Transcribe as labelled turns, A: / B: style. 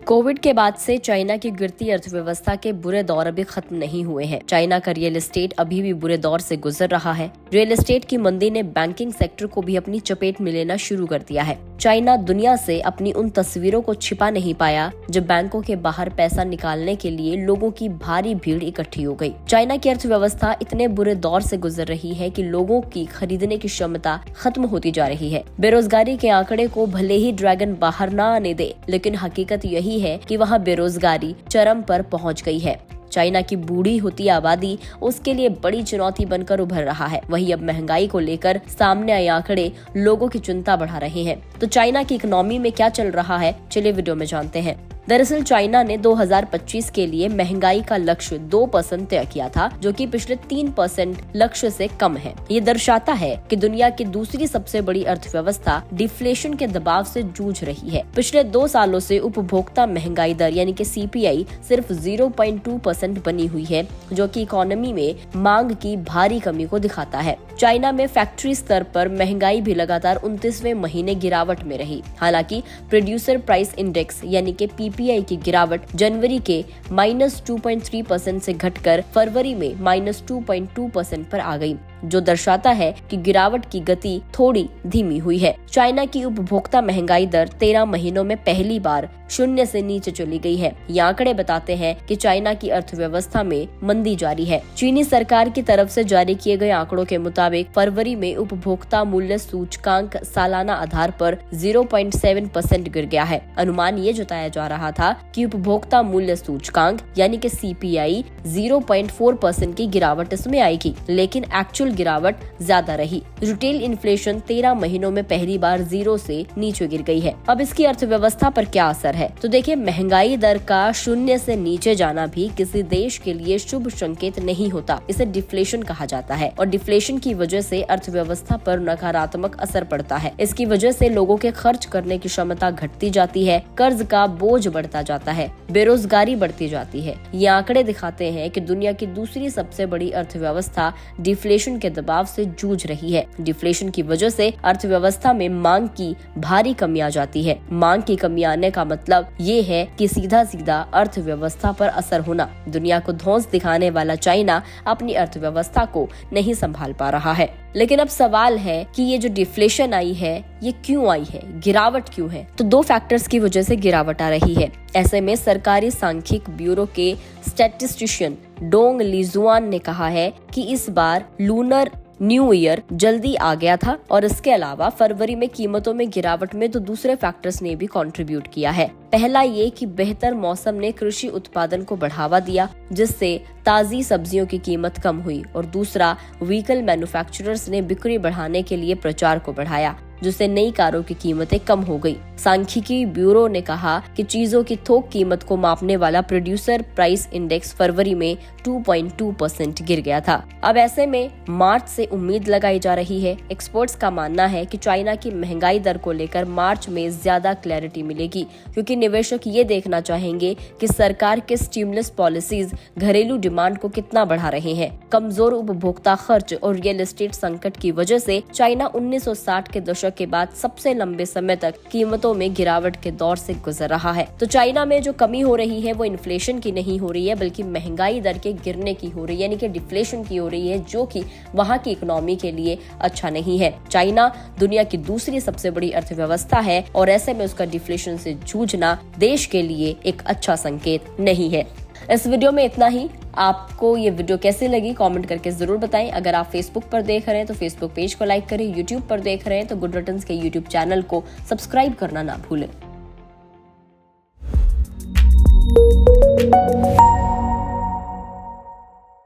A: Covid के बाद से चाइना की गिरती अर्थव्यवस्था के बुरे दौर अभी खत्म नहीं हुए हैं। चाइना का रियल एस्टेट अभी भी बुरे दौर से गुजर रहा है। रियल एस्टेट की मंदी ने बैंकिंग सेक्टर को भी अपनी चपेट में लेना शुरू कर दिया है। चाइना दुनिया से अपनी उन तस्वीरों को छिपा नहीं पाया जब बैंकों के बाहर पैसा निकालने के लिए लोगों की भारी भीड़ इकट्ठी हो गई। चाइना की अर्थव्यवस्था इतने बुरे दौर से गुजर रही है कि लोगों की खरीदने की क्षमता खत्म होती जा रही है। बेरोजगारी के आंकड़े को भले ही ड्रैगन बाहर न आने दे, लेकिन हकीकत यही है कि वहां बेरोजगारी चरम पर पहुंच गई है। चाइना की बूढ़ी होती आबादी उसके लिए बड़ी चुनौती बनकर उभर रहा है। वहीं अब महंगाई को लेकर सामने आए आंकड़े लोगों की चिंता बढ़ा रहे हैं। तो चाइना की इकोनॉमी में क्या चल रहा है, चलिए वीडियो में जानते हैं। दरअसल चाइना ने 2025 के लिए महंगाई का लक्ष्य 2% तय किया था, जो कि पिछले 3% लक्ष्य से कम है। ये दर्शाता है कि दुनिया की दूसरी सबसे बड़ी अर्थव्यवस्था डिफ्लेशन के दबाव से जूझ रही है। पिछले 2 सालों से उपभोक्ता महंगाई दर यानी कि CPI सिर्फ 0.2% बनी हुई है, जो कि इकोनॉमी में मांग की भारी कमी को दिखाता है। चाइना में फैक्ट्री स्तर पर महंगाई भी लगातार 29वें महीने गिरावट में रही। हालांकि प्रोड्यूसर प्राइस इंडेक्स यानी कि PPI की गिरावट जनवरी के -2.3% से घटकर फरवरी में -2.2% पर आ गई, जो दर्शाता है कि गिरावट की गति थोड़ी धीमी हुई है। चाइना की उपभोक्ता महंगाई दर 13 महीनों में पहली बार 0 से नीचे चली गई है। ये आंकड़े बताते हैं कि चाइना की अर्थव्यवस्था में मंदी जारी है। चीनी सरकार की तरफ से जारी किए गए आंकड़ों के मुताबिक फरवरी में उपभोक्ता मूल्य सूचकांक सालाना आधार पर 0.7% गिर गया है। अनुमान ये जताया जा रहा था कि उपभोक्ता मूल्य सूचकांक यानी कि CPI 0.4% की गिरावट इसमें आएगी, लेकिन एक्चुअल गिरावट ज्यादा रही। रिटेल इन्फ्लेशन 13 महीनों में पहली बार 0 से नीचे गिर गई है। अब इसकी अर्थव्यवस्था पर क्या असर है, तो देखिए, महंगाई दर का 0 से नीचे जाना भी किसी देश के लिए शुभ संकेत नहीं होता। इसे डिफ्लेशन कहा जाता है और डिफ्लेशन की वजह से अर्थव्यवस्था पर नकारात्मक असर पड़ता है। इसकी वजह से लोगों के खर्च करने की क्षमता घटती जाती है, कर्ज का बोझ बढ़ता जाता है, बेरोजगारी बढ़ती जाती है। ये आंकड़े दिखाते हैं कि दुनिया की दूसरी सबसे बड़ी अर्थव्यवस्था डिफ्लेशन के दबाव से जूझ रही है। डिफ्लेशन की वजह से अर्थव्यवस्था में मांग की भारी कमी आ जाती है। मांग की कमी आने का मतलब ये है कि सीधा सीधा अर्थव्यवस्था पर असर होना। दुनिया को धौंस दिखाने वाला चाइना अपनी अर्थव्यवस्था को नहीं संभाल पा रहा है। लेकिन अब सवाल है कि ये जो डिफ्लेशन आई है, ये क्यों आई है, गिरावट क्यों है? तो 2 फैक्टर्स की वजह से गिरावट आ रही है। ऐसे में सरकारी सांख्यिक ब्यूरो के स्टैटिस्टिशियन डोंग लीजुआन ने कहा है कि इस बार लूनर न्यू ईयर जल्दी आ गया था और इसके अलावा फरवरी में कीमतों में गिरावट में तो दूसरे फैक्टर्स ने भी कंट्रीब्यूट किया है। पहला ये कि बेहतर मौसम ने कृषि उत्पादन को बढ़ावा दिया, जिससे ताजी सब्जियों की कीमत कम हुई, और दूसरा, व्हीकल मैन्युफैक्चरर्स ने बिक्री बढ़ाने के लिए प्रचार को बढ़ाया, जिससे नई कारों की कीमतें कम हो गई। सांख्यिकी ब्यूरो ने कहा कि चीजों की थोक कीमत को मापने वाला प्रोड्यूसर प्राइस इंडेक्स फरवरी में 2.2% गिर गया था। अब ऐसे में मार्च से उम्मीद लगाई जा रही है। एक्सपर्ट्स का मानना है कि चाइना की महंगाई दर को लेकर मार्च में ज्यादा क्लैरिटी मिलेगी, क्योंकि निवेशक ये देखना चाहेंगे कि सरकार के स्टिमुलस पॉलिसीज घरेलू डिमांड को कितना बढ़ा रहे हैं। कमजोर उपभोक्ता खर्च और रियल एस्टेट संकट की वजह से चाइना 1960 के दशक के बाद सबसे लंबे समय तक कीमतों में गिरावट के दौर से गुजर रहा है। तो चाइना में जो कमी हो रही है वो इन्फ्लेशन की नहीं हो रही है, बल्कि महंगाई दर के गिरने की हो रही है, यानी कि डिफ्लेशन की हो रही है, जो कि वहां की इकोनॉमी के लिए अच्छा नहीं है। चाइना दुनिया की दूसरी सबसे बड़ी अर्थव्यवस्था है और ऐसे में उसका डिफ्लेशन से जूझना देश के लिए एक अच्छा संकेत नहीं है। इस वीडियो में इतना ही। आपको ये वीडियो कैसी लगी कमेंट करके जरूर बताएं। अगर आप फेसबुक पर देख रहे हैं तो फेसबुक पेज को लाइक करें, यूट्यूब पर देख रहे हैं तो गुड रिटर्न्स के यूट्यूब चैनल को सब्सक्राइब करना ना भूलें।